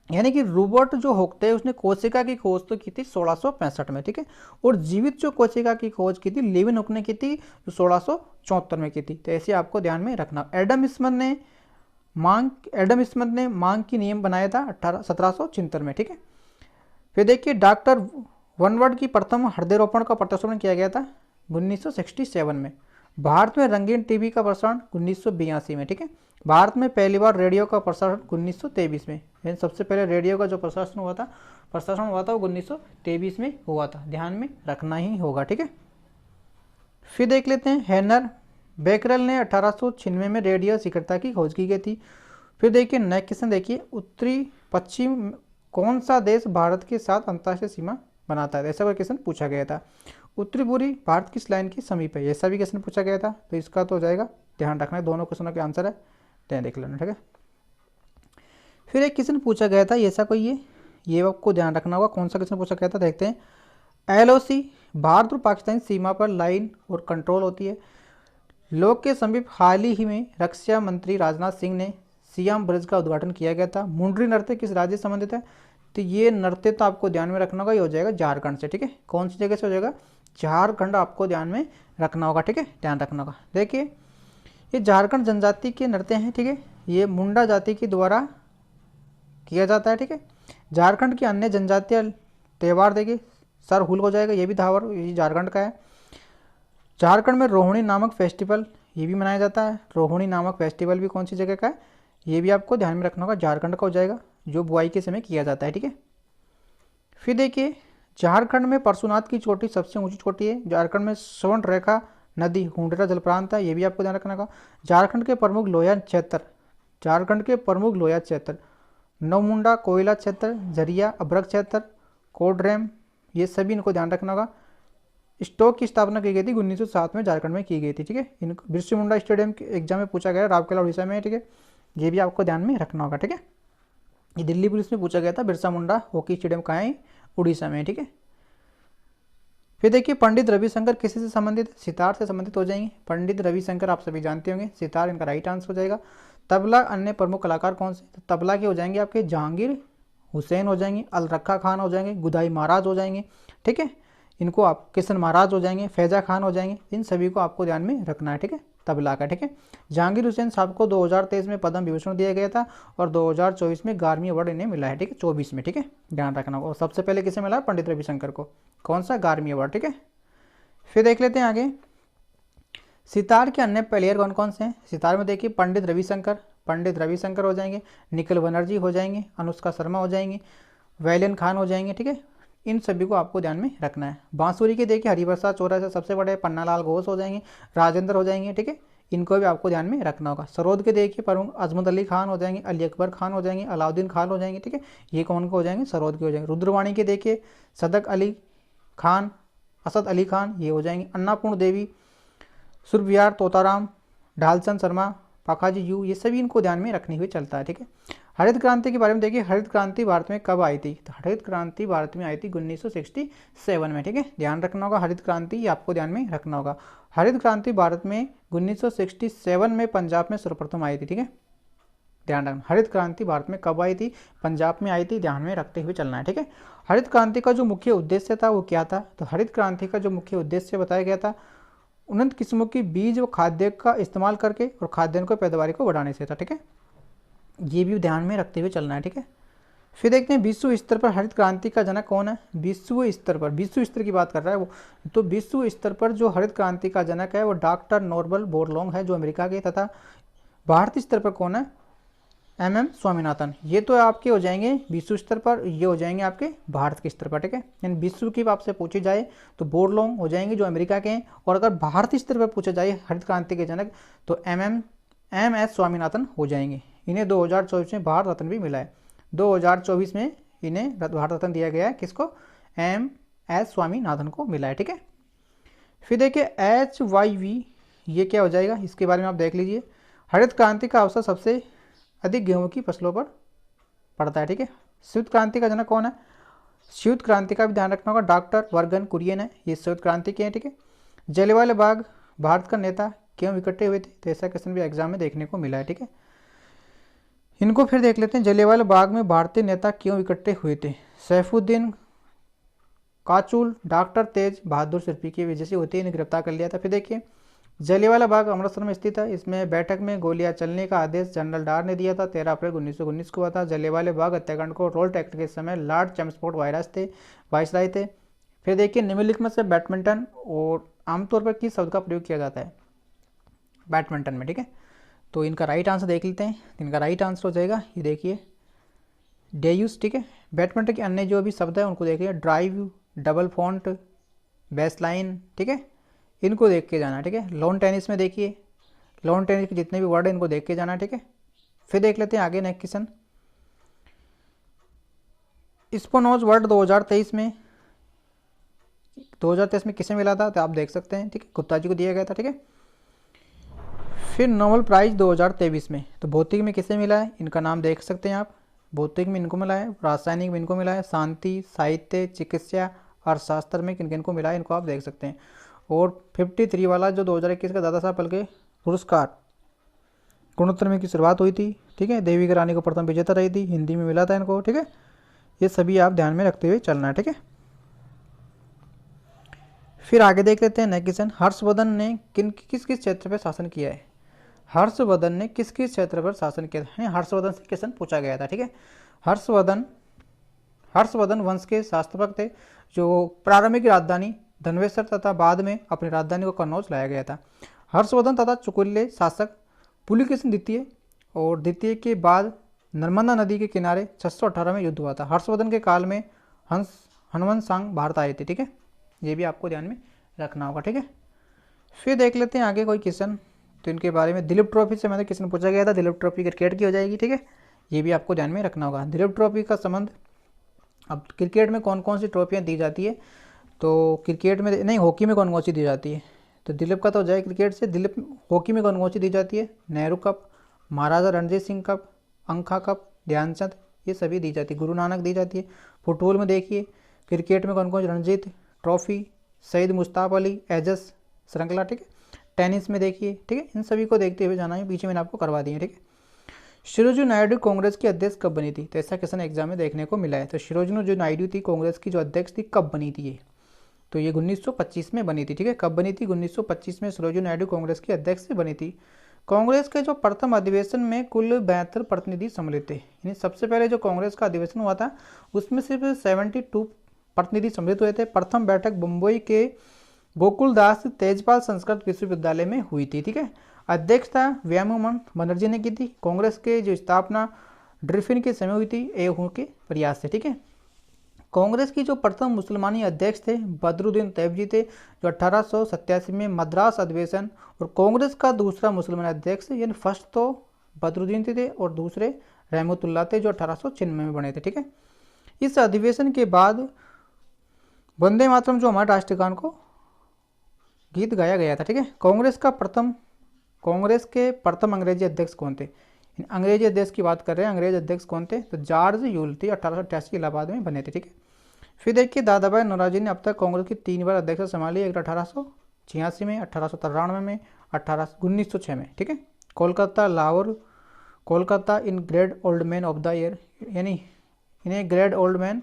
यानी कि रॉबर्ट जो हुक थे उसने कोशिका की खोज तो की थी 1665 में, ठीक है। और जीवित जो कोशिका की खोज की थी लिविन हुक ने की थी, जो 1674 में की थी। तो ऐसे आपको ध्यान में रखना। एडम स्मिथ ने मांग की नियम बनाया था 1776 में, ठीक है। फिर देखिए डॉक्टर वनवर्ड की प्रथम हृदय रोपण का प्रदर्शन किया गया था 1967 में। भारत में रंगीन टीवी का प्रसारण 1982 में, ठीक है। भारत में पहली बार रेडियो का प्रसारण 1923 में, यानी सबसे पहले रेडियो का जो प्रसारण हुआ था वो 1923 में हुआ था, ध्यान में रखना ही होगा, ठीक है। फिर देख लेते हैं हेनर बेकरल ने 1896 में रेडियो शिखरता की खोज की गई थी। फिर देखिए नेक्स्ट क्वेश्चन, देखिए उत्तरी पश्चिम कौन सा देश भारत के साथ अंतर्राष्ट्रीय सीमा बनाता है, ऐसा कोई क्वेश्चन पूछा गया था। उत्तरी पूर्वी भारत किस लाइन के समीप है, ऐसा भी क्वेश्चन पूछा गया था, तो इसका तो हो जाएगा ध्यान रखना है, दोनों क्वेश्चनों के आंसर है, ध्यान देख लेना, ठीक है। फिर एक क्वेश्चन पूछा गया था ऐसा कोई, ये आपको ध्यान रखना होगा। कौन सा क्वेश्चन पूछा गया था, देखते हैं। LOC भारत और पाकिस्तान सीमा पर लाइन और कंट्रोल होती है। लोक के समीप हाल ही में रक्षा मंत्री राजनाथ सिंह ने सियाम ब्रिज का उद्घाटन किया गया था। मुंड्री नृत्य किस राज्य से संबंधित है, तो ये नृत्य तो आपको ध्यान में रखना होगा, ये हो जाएगा झारखंड से, ठीक है। कौन सी जगह से हो जाएगा, झारखंड आपको ध्यान में रखना होगा, ठीक है, ध्यान रखना होगा। देखिए ये झारखंड जनजाति के नृत्य हैं, ठीक है, ये मुंडा जाति के द्वारा किया जाता है, ठीक है। झारखंड की अन्य जनजातीय त्यौहार देखिए सरहुल हो जाएगा, ये भी धावर ये झारखंड का है। झारखंड में रोहिणी नामक फेस्टिवल ये भी मनाया जाता है। रोहिणी नामक फेस्टिवल भी कौन सी जगह का है, ये भी आपको ध्यान में रखना होगा, झारखंड का हो जाएगा, जो बुआई के समय किया जाता है, ठीक है। फिर देखिए झारखंड में परशुनाथ की चोटी सबसे ऊंची चोटी है। झारखंड में स्वर्ण रेखा नदी हुंडरा जलप्रांत है, ये भी आपको ध्यान रखना होगा। झारखंड के प्रमुख लोया क्षेत्र, झारखंड के प्रमुख लोया क्षेत्र नवमुंडा कोयला क्षेत्र, झरिया अभ्रक क्षेत्र, कोडरेम, ये सभी इनको ध्यान रखना होगा। स्टॉक की स्थापना की गई थी 1907 में, झारखंड में की गई थी, ठीक है। इनको बिरसा मुंडा स्टेडियम के एग्जाम में पूछा गया, राउरकेला उड़ीसा में, ठीक है, ये भी आपको ध्यान में रखना होगा, ठीक है। ये दिल्ली पुलिस में पूछा गया था, बिरसा मुंडा हॉकी स्टेडियम कहाँ है, उड़ीसा में, ठीक है। फिर देखिए पंडित रविशंकर किसी से संबंधित, सितार से संबंधित हो जाएंगे। पंडित रविशंकर आप सभी जानते होंगे, सितार इनका राइट आंसर हो जाएगा। तबला अन्य प्रमुख कलाकार कौन से, तो तबला के हो जाएंगे आपके जहांगीर हुसैन हो जाएंगे, अल रखा खान हो जाएंगे, गुदाई महाराज हो जाएंगे, ठीक है। इनको आप किशन महाराज हो जाएंगे, फैजा खान हो जाएंगे, इन सभी को आपको ध्यान में रखना है, ठीक है, तबला का, ठीक है। जहांगीर हुसैन साहब को 2023 में पद्म विभूषण दिया गया था और 2024 में 11वीं अवार्ड इन्हें मिला है, ठीक है, 24 में, ठीक है, ध्यान रखना होगा। और सबसे पहले किसे मिला, पंडित रविशंकर को, कौन सा, 11वीं अवार्ड, ठीक है। फिर देख लेते हैं आगे, सितार के अन्य प्लेयर कौन कौन से हैं। सितार में देखिए पंडित रविशंकर हो जाएंगे, निखिल बनर्जी हो जाएंगे, अनुष्का शर्मा हो जाएंगी, वैलियन खान हो जाएंगे, ठीक है। इन सभी को आपको ध्यान में रखना है। बांसुरी के देखिए हरिप्रसाद चौरासिया सबसे बड़े, पन्नालाल घोष हो जाएंगे, राजेंद्र हो जाएंगे, ठीक है, इनको भी आपको ध्यान में रखना होगा। सरोद के देखिए प्रमुख अजमत अली खान हो जाएंगे, अली अकबर खान हो जाएंगे, अलाउद्दीन खान हो जाएंगे, ठीक है, ये कौन को हो जाएंगे, सरोद के हो जाएंगे। रुद्रवाणी के देखिए सदक अली खान, असद अली खान, ये हो जाएंगे। अन्नापूर्ण देवी, सुरबियार तोताराम, ढालचंद शर्मा, पाखाजी यू, ये सभी इनको ध्यान में रखने हुए चलता है, ठीक है। हरित क्रांति के बारे में देखिए, हरित क्रांति भारत में कब आई थी, तो हरित क्रांति भारत में आई थी 1967 में, ठीक है, ध्यान रखना होगा। हरित क्रांति ये आपको ध्यान में रखना होगा। हरित क्रांति भारत में 1967 में पंजाब में सर्वप्रथम आई थी, ठीक है, ध्यान रखना। हरित क्रांति भारत में कब आई थी, पंजाब में आई थी, ध्यान में रखते हुए चलना है, ठीक है। हरित क्रांति का जो मुख्य उद्देश्य था वो क्या था, तो हरित क्रांति का जो मुख्य उद्देश्य बताया गया था, उन्नत किस्मों की बीज व खाद्य का इस्तेमाल करके और खाद्यान्न को पैदावार को बढ़ाने से था, ठीक है, ये भी ध्यान में रखते हुए चलना है, ठीक है। फिर देखते हैं विश्व स्तर पर हरित क्रांति का जनक कौन है। विश्व स्तर पर, विश्व स्तर की बात कर रहा है वो, तो विश्व स्तर पर जो हरित क्रांति का जनक है वो डॉक्टर नॉर्बल बोरलॉन्ग है, जो अमेरिका के, तथा भारतीय स्तर पर कौन है, MM स्वामीनाथन। ये तो आपके हो जाएंगे विश्व स्तर पर, ये हो जाएंगे आपके भारत के स्तर पर, ठीक है। यानी विश्व की आपसे पूछी जाए तो बोरलॉन्ग हो जाएंगे जो अमेरिका के हैं, और अगर भारतीय स्तर पर पूछा जाए हरित क्रांति के जनक तो MS स्वामीनाथन हो जाएंगे। इन्हें 2024 में भारत रत्न भी मिला है, 2024 में इन्हें भारत रत्न दिया गया है, किसको, MS स्वामीनाथन को मिला है, ठीक है। फिर देखिए HYV ये क्या हो जाएगा, इसके बारे में आप देख लीजिए। हरित क्रांति का अवसर सबसे अधिक गेहूं की फसलों पर पड़ता है, ठीक है। श्वेत क्रांति का जनक कौन है, श्वेत क्रांति का भी ध्यान रखना होगा, डॉक्टर वर्गन कुरियन है, ये श्वेत क्रांति के हैं, ठीक है। जलियांवाला बाग भारत का नेता क्यों इकट्ठे हुए थे, तो ऐसा क्वेश्चन भी एग्जाम में देखने को मिला है, ठीक है। इनको फिर देख लेते हैं, जलियांवाला बाग में भारतीय नेता क्यों इकट्ठे हुए थे। सैफुद्दीन काचुल, डॉक्टर तेज बहादुर सिरपी की वजह से होते ही इन्हें गिरफ्तार कर लिया था। फिर देखिए जलियांवाला बाग अमृतसर में स्थित है, इसमें बैठक में गोलियां चलने का आदेश जनरल डार ने दिया था, 13 अप्रैल 1919 को हुआ था। जलियांवाला बाग हत्याकांड को रोल्ट एक्ट के समय लॉर्ड चैम्सफोर्ड वायसराय थे। फिर देखिए निम्नलिखित में से बैडमिंटन और आमतौर पर किस शब्द का प्रयोग किया जाता है बैडमिंटन में, ठीक है। तो इनका राइट आंसर देख लेते हैं, इनका राइट आंसर हो जाएगा ये देखिए डेयूस, ठीक है। बैडमिंटन के अन्य जो भी शब्द है उनको देखिए, ड्राइव, डबल फॉन्ट, बेसलाइन, ठीक है, इनको देख के जाना, ठीक है। लॉन टेनिस में देखिए, लॉन टेनिस के जितने भी वर्ड है इनको देख के जाना, ठीक है। फिर देख लेते हैं आगे नेक्स्ट क्वेश्चन, स्पोनोज वर्ड 2023 में किसे मिला था, तो आप देख सकते हैं, ठीक है, गुप्ता जी को दिया गया था, ठीक है। फिर नोबेल प्राइज 2023 में, तो भौतिक में किसे मिला है, इनका नाम देख सकते हैं आप। भौतिक में इनको मिला है, रासायनिक में इनको मिला है, शांति, साहित्य, चिकित्सा, अर्थशास्त्र में किन किन को मिला है इनको आप देख सकते हैं। और 53 वाला जो 2021 का दादा साहब फाल्के पुरस्कार गुणोत्तर में की शुरुआत हुई थी, ठीक है, देवी की रानी को प्रथम विजेता रही थी, हिंदी में मिला था इनको, ठीक है। ये सभी आप ध्यान में रखते हुए चलना है, ठीक है। फिर आगे देख लेते हैं नेक्स्ट क्वेश्चन, हर्षवर्धन ने किस किस क्षेत्र पर शासन किया है। हर्षवर्धन ने किस किस क्षेत्र पर शासन किया है, हर्षवर्धन से क्वेश्चन पूछा गया था, ठीक है। हर्षवर्धन वंश के शासक थे जो प्रारंभिक राजधानी धनवेश्वर तथा बाद में अपनी राजधानी को कन्नौज लाया गया था। हर्षवर्धन तथा चुकुल्य शासक पुलकेशिन द्वितीय और द्वितीय के बाद नर्मदा नदी के किनारे 618 में युद्ध हुआ था। हर्षवर्धन के काल में हनुमंत सांग भारत आए थे, ठीक है, ये भी आपको ध्यान में रखना होगा, ठीक है। फिर देख लेते हैं आगे कोई क्वेश्चन, तो इनके बारे में दिलीप ट्रॉफी से मैंने क्वेश्चन पूछा गया था, दिलीप ट्रॉफी क्रिकेट की हो जाएगी, ठीक है, ये भी आपको ध्यान में रखना होगा। दिलीप ट्रॉफी का संबंध, अब क्रिकेट में कौन कौन सी ट्रॉफियाँ दी जाती है, तो क्रिकेट में नहीं, हॉकी में कौन कौन सी दी जाती है, तो दिलीप का तो हो जाए क्रिकेट से। दिलीप हॉकी में कौन कौन सी दी जाती है, नेहरू कप, महाराजा रणजीत सिंह कप, अंखा कप, ध्यानचंद, ये सभी दी जाती है। गुरु नानक दी जाती है। फुटबॉल में देखिए क्रिकेट में कौन कौन, रणजीत ट्रॉफी, सईद मुश्ताक अली, एजस श्रृंखला, ठीक है। टेनिस में देखिए, ठीक है, इन सभी को देखते हुए जाना है, पीछे मैंने आपको करवा दिए, ठीक है। शिरोजू नायडू कांग्रेस की अध्यक्ष कब बनी थी, तो ऐसा क्वेश्चन एग्जाम में देखने को मिला है। तो शिरोजू जो नायडू थी कांग्रेस की जो अध्यक्ष थी, कब बनी थी ये, तो ये 1925 में बनी थी, ठीक है। कब बनी थी, 1925 में शिरोजू नायडू कांग्रेस की अध्यक्ष बनी थी। कांग्रेस के जो प्रथम अधिवेशन में कुल 72 प्रतिनिधि सम्मिलित थे, यानी सबसे पहले जो कांग्रेस का अधिवेशन हुआ था उसमें सिर्फ 72 प्रतिनिधि सम्मिलित हुए थे। प्रथम बैठक मुंबई के गोकुलदास तेजपाल संस्कृत विश्वविद्यालय में हुई थी, ठीक है। अध्यक्षता व्यामोहन बनर्जी ने की थी। कांग्रेस के जो स्थापना ड्रिफिन के समय हुई थी एहू के प्रयास से, ठीक है। कांग्रेस की जो प्रथम मुसलमानी अध्यक्ष थे बदरुद्दीन तैयब थे, जो 1887 में मद्रास अधिवेशन, और कांग्रेस का दूसरा मुसलमान अध्यक्ष, यानी फर्स्ट तो बदरुद्दीन थे और दूसरे रहमतुल्लाह थे जो 1896 में बने थे, ठीक है। इस अधिवेशन के बाद वंदे मातरम जो हमारे राष्ट्रगान को गीत गाया गया था, ठीक है। कांग्रेस के प्रथम अंग्रेजी अध्यक्ष कौन थे, अंग्रेजी अध्यक्ष की बात कर रहे हैं, अंग्रेज अध्यक्ष कौन थे, तो जॉर्ज यूल थे, 1888 इलाहाबाद में बने थे, ठीक है। फिर देखिए दादा भाई नौरोजी ने अब तक कांग्रेस की 3 बार अध्यक्षता संभाली, एक 1886 में, 1893 में, 1906 में, ठीक है। Kolkata in great old man of the year, यानी इन्हें ग्रेट ओल्ड मैन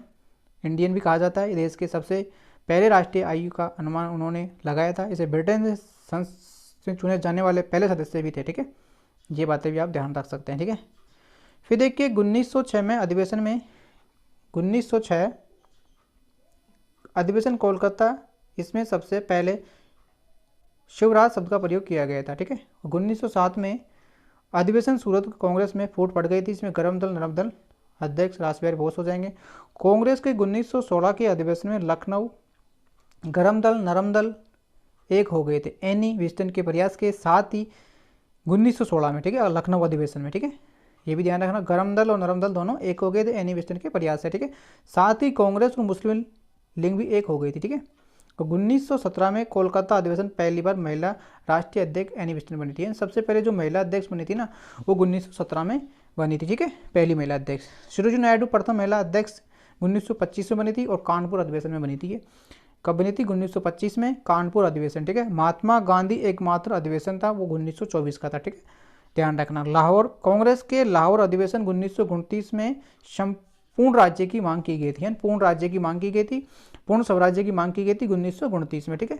इंडियन भी कहा जाता है। देश के सबसे पहले राष्ट्रीय आयु का अनुमान उन्होंने लगाया था। इसे ब्रिटेन से चुने जाने वाले पहले सदस्य भी थे, ठीक है। ये बातें भी आप ध्यान रख सकते हैं, ठीक है। फिर देखिए 1906 में अधिवेशन में 1906 अधिवेशन कोलकाता, इसमें सबसे पहले शिवराज शब्द का प्रयोग किया गया था, ठीक है। 1907 में अधिवेशन सूरत कांग्रेस में फूट पड़ गई थी, इसमें गरम दल नरम दल अध्यक्ष रासबिहारी बोस हो जाएंगे। कांग्रेस के 1916 के अधिवेशन में लखनऊ गरम दल नरम दल एक हो गए थे एनी विस्टन के प्रयास के साथ ही 1916 में, ठीक है, लखनऊ अधिवेशन में, ठीक है। ये भी ध्यान रखना, गरम दल और नरम दल दोनों एक हो गए थे एनी विस्टन के प्रयास से, ठीक है। साथ ही कांग्रेस और मुस्लिम लीग भी एक हो गई थी, ठीक है। तो 1917 में कोलकाता अधिवेशन पहली बार महिला राष्ट्रीय अध्यक्ष एनी विस्टन बनी थी। सबसे पहले जो महिला अध्यक्ष बनी थी ना वो 1917 में बनी थी, ठीक है, पहली महिला अध्यक्ष। शिरोजू नायडू प्रथम महिला अध्यक्ष 1925 में बनी थी और कानपुर अधिवेशन में बनी थी। ये कब बनी थी, 1925 में कानपुर अधिवेशन, ठीक है। महात्मा गांधी एकमात्र अधिवेशन था, वो 1924 का था, ठीक है, ध्यान रखना। लाहौर कांग्रेस के लाहौर अधिवेशन 1929 में पूर्ण राज्य की मांग की गई थी, पूर्ण राज्य की मांग की गई थी, पूर्ण स्वराज्य की मांग की गई थी 1929 में, ठीक है।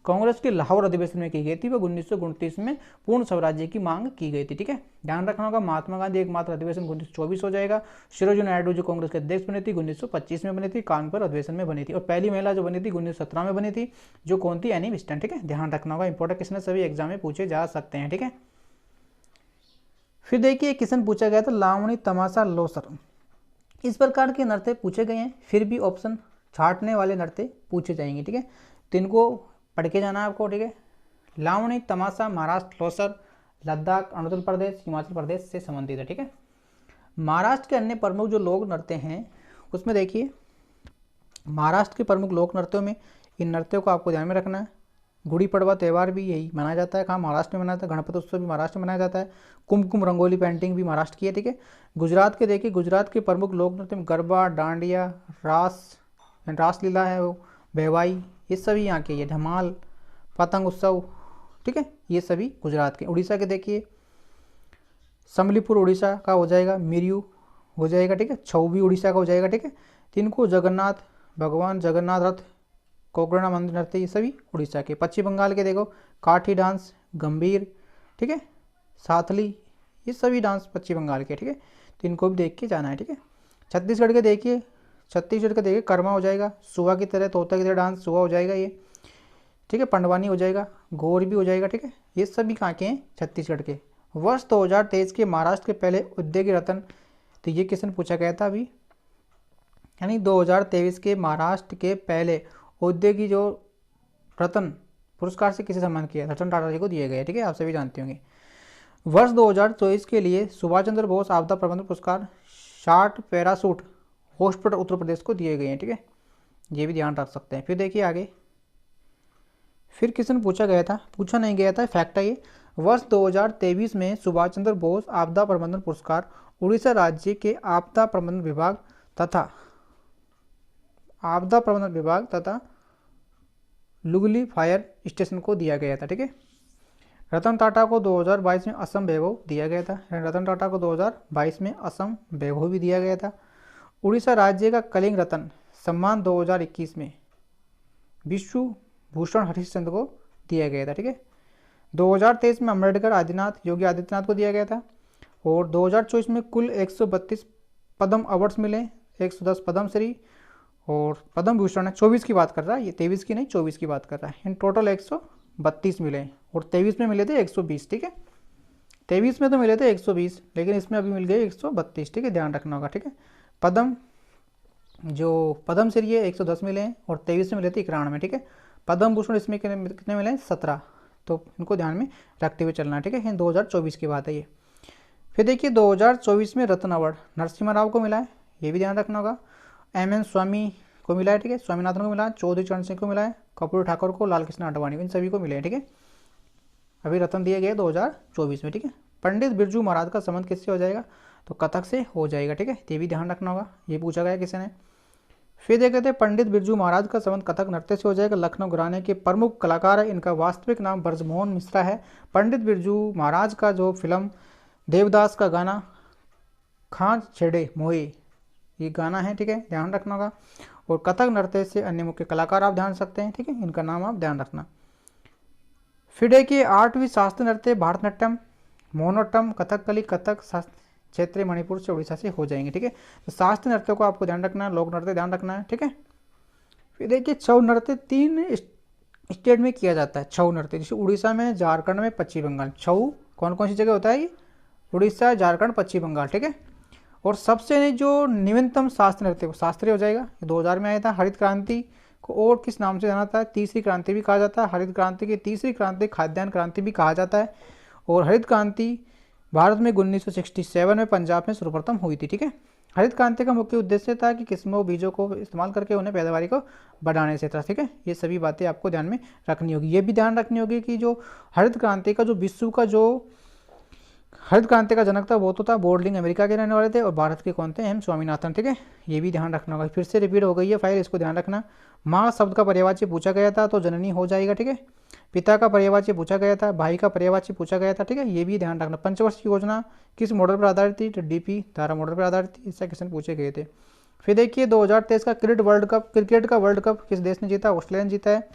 कांग्रेस के लाहौर अधिवेशन में की गई थी, वो 1929 में पूर्ण स्वराज्य की मांग की गई थी, ठीक है, ध्यान रखना होगा। महात्मा गांधी एकमात्र अधिवेशन 1924 हो जाएगा। शिरोजू नायडू जो कांग्रेस के अध्यक्ष बनी थी 1925 में बनी थी, कानपुर अधिवेशन में बनी थी। और पहली महिला जो बनी थी 1917 में बनी थी, जो कौन थी, एनी विस्टन, ठीक है, ध्यान रखना होगा। इंपॉर्टेंट क्वेश्चन सभी एग्जाम में पूछे जा सकते हैं, ठीक है। फिर देखिए क्वेश्चन पूछा गया था लावणी तमाशा लोसर, इस प्रकार के नृत्य पूछे गए हैं, फिर भी ऑप्शन छाटने वाले नृत्य पूछे जाएंगे, ठीक है, तो इनको पढ़ के जाना है आपको, ठीक है। लावणी तमाशा महाराष्ट्र, लोसर लद्दाख, अरुणाचल प्रदेश, हिमाचल प्रदेश से संबंधित है, ठीक है। महाराष्ट्र के अन्य प्रमुख जो लोक नृत्य हैं उसमें देखिए महाराष्ट्र के प्रमुख लोक नृत्यों में इन नृत्यों को आपको ध्यान में रखना है। गुड़ी पड़वा त्यौहार भी यही मनाया जाता है, कहाँ महाराष्ट्र में मनाया जाता है। गणपति उत्सव भी महाराष्ट्र में मनाया जाता है। कुमकुम रंगोली पेंटिंग भी महाराष्ट्र की है, ठीक है। गुजरात के देखिए, गुजरात के प्रमुख लोक नृत्य में गरबा, डांडिया, रासलीला है वो, बेवाई, ये सभी यहाँ के, ये धमाल, पतंग उत्सव, ठीक है, ये सभी गुजरात के। उड़ीसा के देखिए, सम्बलीपुर उड़ीसा का हो जाएगा, मिरियू हो जाएगा, ठीक है। छऊ भी उड़ीसा का हो जाएगा, ठीक है। तिनको जगन्नाथ, भगवान जगन्नाथ रथ, कोकर्ण मंदिर नृत्य, ये सभी उड़ीसा के। पश्चिम बंगाल के देखो, काठी डांस, गंभीर, ठीक है, साथली, ये सभी डांस पश्चिम बंगाल के, ठीक है। तो इनको भी देख के जाना है, ठीक है। छत्तीसगढ़ के देखिए, छत्तीसगढ़ का देखिए कर्मा हो जाएगा, सुहा की तरह, तोता की तरह डांस सुहा हो जाएगा ये, ठीक है। पंडवानी हो जाएगा, गोर भी हो जाएगा, ठीक है। ये सभी कहाँ के हैं? छत्तीसगढ़ के। वर्ष 2023 के महाराष्ट्र के पहले उद्योगी रत्न, तो ये क्वेश्चन पूछा गया था अभी, यानी 2023 के महाराष्ट्र के पहले उद्योगी जो रत्न पुरस्कार से किसे सम्मान किया? रतन टाटा जी को दिए गए, ठीक है, आप सभी जानते होंगे। वर्ष 2024 के लिए सुभाष चंद्र बोस आपदा प्रबंधन पुरस्कार short parachute hospital Uttar Pradesh को दिए गए हैं, ठीक है, ये भी ध्यान रख सकते हैं। फिर देखिए आगे, फिर क्वेश्चन पूछा गया था, पूछा नहीं गया था, फैक्ट है ये। वर्ष 2023 में सुभाष चंद्र बोस आपदा प्रबंधन पुरस्कार उड़ीसा राज्य के आपदा प्रबंधन विभाग तथा लुगली फायर स्टेशन को दिया गया था, ठीक है। रतन टाटा को 2022 में असम वैभव दिया गया था। रतन टाटा को 2022 में असम वैभव भी दिया गया था। उड़ीसा राज्य का कलिंग रत्न सम्मान 2021 में विश्व भूषण हरिश्चंद्र को दिया गया था, ठीक है। 2023 में अम्बेडकर योगी आदित्यनाथ को दिया गया था। और 2024 में कुल 132 पद्म अवार्ड्स मिले, 110 पद्मश्री और पद्म भूषण है। 24 की बात कर रहा है ये, 23 की नहीं, 24 की बात कर रहा है। इन टोटल 132 मिले और 23 में मिले थे 120, ठीक है। 23 में तो मिले थे 120, लेकिन इसमें अभी मिल गए 132, ठीक है, ध्यान रखना होगा, ठीक है। पद्मश्री है 110 मिले हैं और 23 में मिले थे 91, ठीक है। पद्म भूषण इसमें कितने मिले हैं? 17, तो इनको ध्यान में रखते हुए चलना है, ठीक है। 2024 की बात है ये। फिर देखिए 2024 में रत्न अवार्ड नरसिम्हा राव को मिला है, ये भी ध्यान रखना होगा। M.N. स्वामी को मिला है, ठीक है, स्वामीनाथन को मिला है, चौधरी चरण सिंह को मिला है, कपूर ठाकुर को, लाल कृष्ण आडवाणी को, इन सभी को मिले हैं, ठीक है। अभी रत्न दिए गए 2024 में, ठीक है। पंडित बिरजू महाराज का संबंध किससे हो जाएगा? तो कथक से हो जाएगा, ठीक है, ये भी ध्यान रखना होगा, ये पूछा गया किसी ने। फिर देखते थे पंडित बिरजू महाराज का संबंध कथक नृत्य से हो जाएगा। लखनऊ घराने के प्रमुख कलाकार है, इनका वास्तविक नाम ब्रजमोहन मिश्रा है। पंडित बिरजू महाराज का जो फिल्म देवदास का गाना खां छेड़े मोए, ये गाना है, ठीक है, ध्यान रखना होगा। और कथक नृत्य से अन्य मुख्य कलाकार आप ध्यान सकते हैं, ठीक है, इनका नाम आप ध्यान रखना। फिर देखिए 8वीं शास्त्रीय नृत्य भारतनाट्यम, मोहनोट्टम, कथकली, कथक क्षेत्रीय मणिपुर से, उड़ीसा से हो जाएंगे, ठीक है। तो शास्त्रीय नृत्य को आपको ध्यान रखना है, लोक नृत्य ध्यान रखना है, ठीक है। फिर देखिए छऊ नृत्य 3 स्टेट में किया जाता है। छऊ नृत्य जैसे उड़ीसा में, झारखंड में, पश्चिम बंगाल। छऊ कौन कौन सी जगह होता है? उड़ीसा, झारखंड, पश्चिम बंगाल, ठीक है। और सबसे जो नवीनतम शास्त्रीय नृत्य वो शास्त्रीय हो जाएगा, 2000 में आया था। हरित क्रांति को और किस नाम से जाना जाता है? तीसरी क्रांति भी कहा जाता है। हरित क्रांति की तीसरी क्रांति खाद्यान्न क्रांति भी कहा जाता है। और हरित क्रांति भारत में 1967 में पंजाब में सर्वप्रथम हुई थी, ठीक है। हरित क्रांति का मुख्य उद्देश्य था कि किस्मों बीजों को इस्तेमाल करके उन्हें पैदावारी को बढ़ाने से था, ठीक है। ये सभी बातें आपको ध्यान में रखनी होगी। ये भी ध्यान रखनी होगी कि जो हरित क्रांति का जो विश्व का जो हरित क्रांति का जनक था वो तो था बोर्डलिंग, अमेरिका के रहने वाले थे, और भारत के कौन थे? M. स्वामीनाथन, ठीक है। ये भी ध्यान रखना होगा। फिर से रिपीट हो गई है फाइल, इसको ध्यान रखना। माँ शब्द का पर्यायवाची पूछा गया था तो जननी हो जाएगा, ठीक है। पिता का पर्यायवाची पूछा गया था, भाई का पर्यायवाची पूछा गया था, ठीक है, ये भी ध्यान रखना। पंचवर्षीय योजना किस मॉडल पर आधारित थी? तो DP धारा मॉडल पर आधारित थी, इससे क्वेश्चन पूछे गए थे। फिर देखिए 2023 का क्रिकेट का वर्ल्ड कप किस देश ने जीता? ऑस्ट्रेलिया ने जीता है।